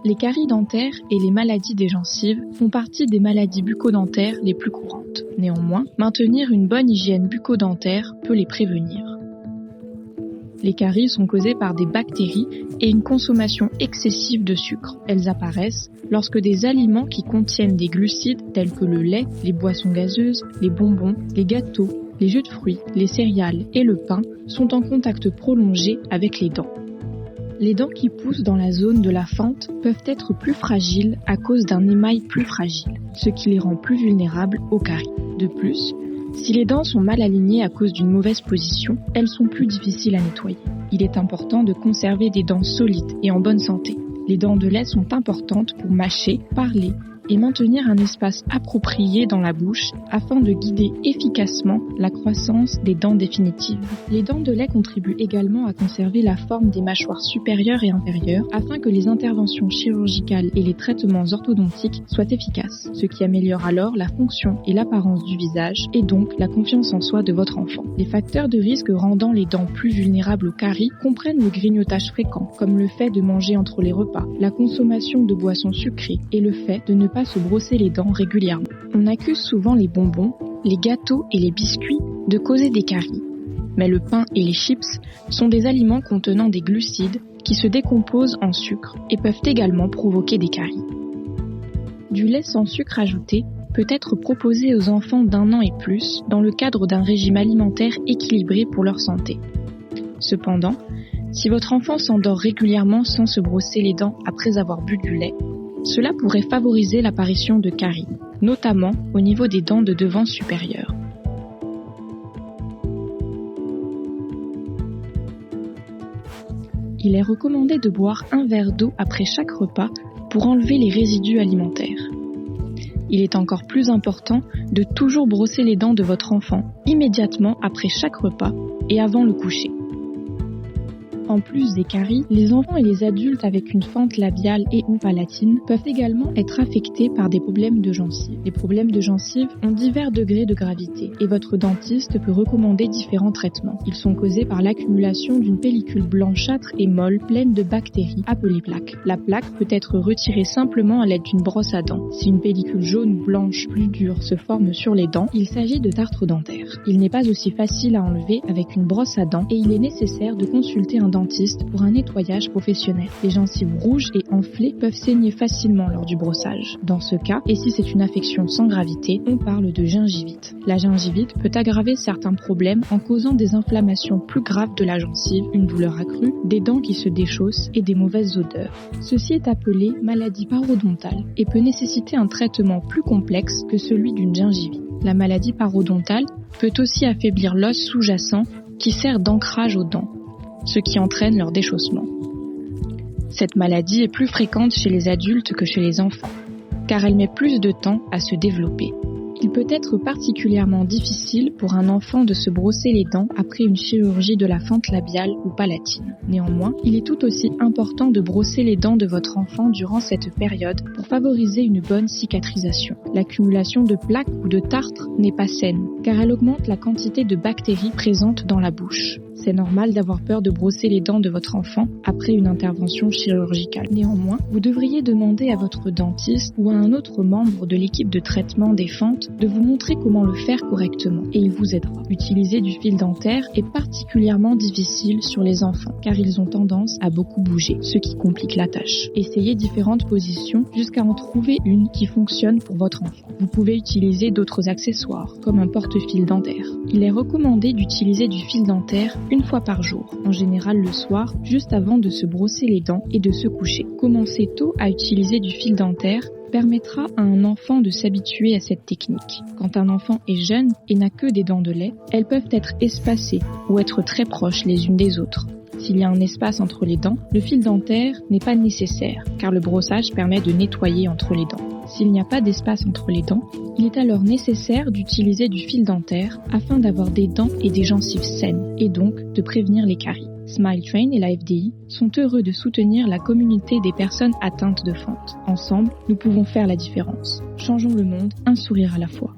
Les caries dentaires et les maladies des gencives font partie des maladies bucco-dentaires les plus courantes. Néanmoins, maintenir une bonne hygiène bucco-dentaire peut les prévenir. Les caries sont causées par des bactéries et une consommation excessive de sucre. Elles apparaissent lorsque des aliments qui contiennent des glucides tels que le lait, les boissons gazeuses, les bonbons, les gâteaux, les jus de fruits, les céréales et le pain sont en contact prolongé avec les dents. Les dents qui poussent dans la zone de la fente peuvent être plus fragiles à cause d'un émail plus fragile, ce qui les rend plus vulnérables aux caries. De plus, si les dents sont mal alignées à cause d'une mauvaise position, elles sont plus difficiles à nettoyer. Il est important de conserver des dents solides et en bonne santé. Les dents de lait sont importantes pour mâcher, parler et maintenir un espace approprié dans la bouche afin de guider efficacement la croissance des dents définitives. Les dents de lait contribuent également à conserver la forme des mâchoires supérieures et inférieures afin que les interventions chirurgicales et les traitements orthodontiques soient efficaces, ce qui améliore alors la fonction et l'apparence du visage et donc la confiance en soi de votre enfant. Les facteurs de risque rendant les dents plus vulnérables aux caries comprennent le grignotage fréquent, comme le fait de manger entre les repas, la consommation de boissons sucrées et le fait de ne pas se brosser les dents régulièrement. On accuse souvent les bonbons, les gâteaux et les biscuits de causer des caries. Mais le pain et les chips sont des aliments contenant des glucides qui se décomposent en sucre et peuvent également provoquer des caries. Du lait sans sucre ajouté peut être proposé aux enfants d'1 an et plus dans le cadre d'un régime alimentaire équilibré pour leur santé. Cependant, si votre enfant s'endort régulièrement sans se brosser les dents après avoir bu du lait, cela pourrait favoriser l'apparition de caries, notamment au niveau des dents de devant supérieures. Il est recommandé de boire 1 verre d'eau après chaque repas pour enlever les résidus alimentaires. Il est encore plus important de toujours brosser les dents de votre enfant immédiatement après chaque repas et avant le coucher. En plus des caries, les enfants et les adultes avec une fente labiale et ou palatine peuvent également être affectés par des problèmes de gencives. Les problèmes de gencives ont divers degrés de gravité et votre dentiste peut recommander différents traitements. Ils sont causés par l'accumulation d'une pellicule blanchâtre et molle pleine de bactéries appelée plaque. La plaque peut être retirée simplement à l'aide d'une brosse à dents. Si une pellicule jaune ou blanche plus dure se forme sur les dents, il s'agit de tartre dentaire. Il n'est pas aussi facile à enlever avec une brosse à dents et il est nécessaire de consulter un dentiste pour un nettoyage professionnel. Les gencives rouges et enflées peuvent saigner facilement lors du brossage. Dans ce cas, et si c'est une affection sans gravité, on parle de gingivite. La gingivite peut aggraver certains problèmes en causant des inflammations plus graves de la gencive, une douleur accrue, des dents qui se déchaussent et des mauvaises odeurs. Ceci est appelé maladie parodontale et peut nécessiter un traitement plus complexe que celui d'une gingivite. La maladie parodontale peut aussi affaiblir l'os sous-jacent qui sert d'ancrage aux dents, ce qui entraîne leur déchaussement. Cette maladie est plus fréquente chez les adultes que chez les enfants, car elle met plus de temps à se développer. Il peut être particulièrement difficile pour un enfant de se brosser les dents après une chirurgie de la fente labiale ou palatine. Néanmoins, il est tout aussi important de brosser les dents de votre enfant durant cette période pour favoriser une bonne cicatrisation. L'accumulation de plaques ou de tartre n'est pas saine, car elle augmente la quantité de bactéries présentes dans la bouche. C'est normal d'avoir peur de brosser les dents de votre enfant après une intervention chirurgicale. Néanmoins, vous devriez demander à votre dentiste ou à un autre membre de l'équipe de traitement des fentes de vous montrer comment le faire correctement et il vous aidera. Utiliser du fil dentaire est particulièrement difficile sur les enfants car ils ont tendance à beaucoup bouger, ce qui complique la tâche. Essayez différentes positions jusqu'à en trouver une qui fonctionne pour votre enfant. Vous pouvez utiliser d'autres accessoires comme un porte-fil dentaire. Il est recommandé d'utiliser du fil dentaire 1 fois par jour, en général le soir, juste avant de se brosser les dents et de se coucher. Commencer tôt à utiliser du fil dentaire permettra à un enfant de s'habituer à cette technique. Quand un enfant est jeune et n'a que des dents de lait, elles peuvent être espacées ou être très proches les unes des autres. S'il y a un espace entre les dents, le fil dentaire n'est pas nécessaire, car le brossage permet de nettoyer entre les dents. S'il n'y a pas d'espace entre les dents, il est alors nécessaire d'utiliser du fil dentaire afin d'avoir des dents et des gencives saines, et donc de prévenir les caries. Smile Train et la FDI sont heureux de soutenir la communauté des personnes atteintes de fente. Ensemble, nous pouvons faire la différence. Changeons le monde, un sourire à la fois.